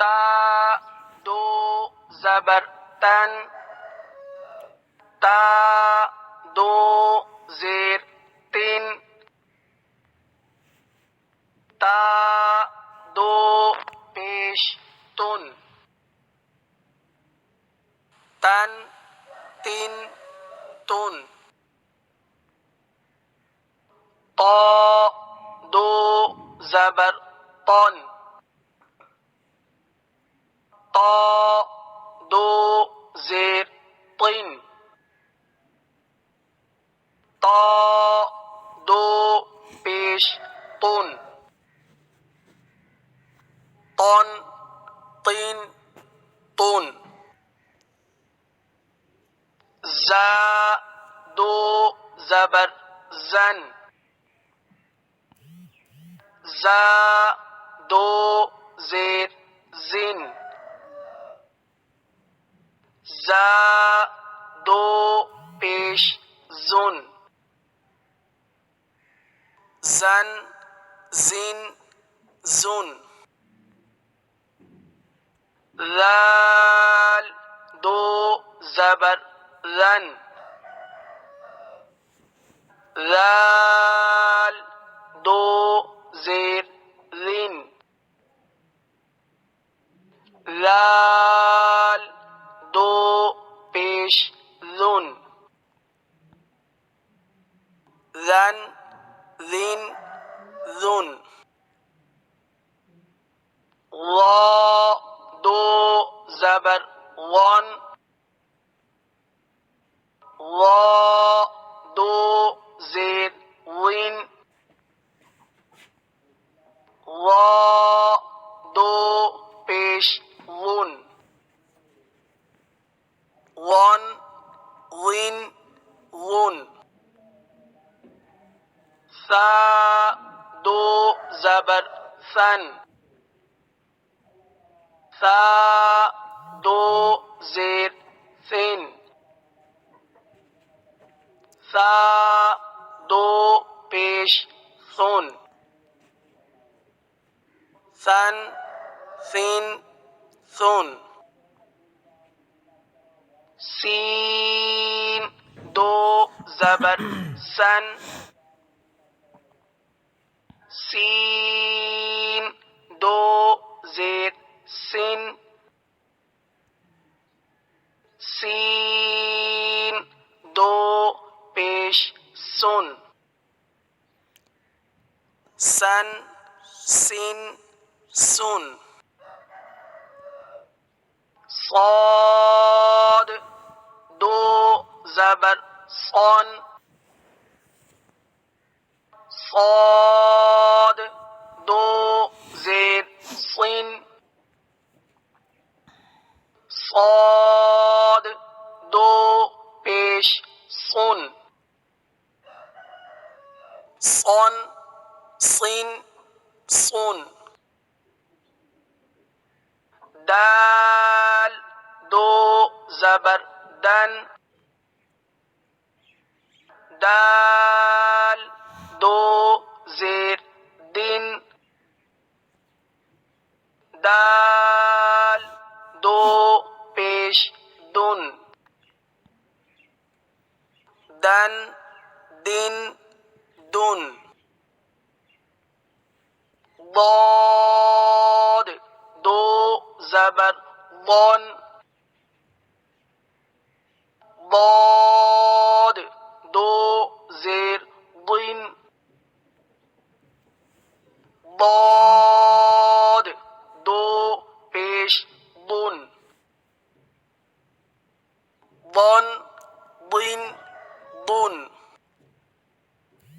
ता दो ज़बर तन, ता दो ज़ेर तीन, ता दो पेश तुन, तन तीन तुन, ता दो ज़बर तन, ता दो ज़ेर तीन, ता दो पेश तुन, तन तीन तुन, जा दो ज़बर जन, जा दो ज़ेर जिन, जा दो पेश जुन, जन जिन जुन, लाल दो ज़बर लन, लाल दो ज़ेर लिन, लाल दो पेश लुन, लन लिन लुन, वा दो ज़बर वन, वा दो ज़ेर विन, वा दो पेश वुन, वन विन वुन, सा दो ज़बर सन, सा दो ज़ेर सिन, सा दो पेश सुन, सन सिन सुन, सीन दो ज़बर सन, सीन दो ज़ेर सिन, सीन दो पेश सुन, सन सिन सुन, साद दो ज़बर सन, साद दो ज़ेर सिन, साद दो पेश सुन, सन सिन सुन, दाल दो ज़बर दन, दाल दो ज़ेर दिन, दाल दो पेश दुन, दन दिन दुन, ضاد दो ज़बर वन, ضاد दो ज़ेर दिन, ضاد दो पेश दुन, ضن दिन दुन।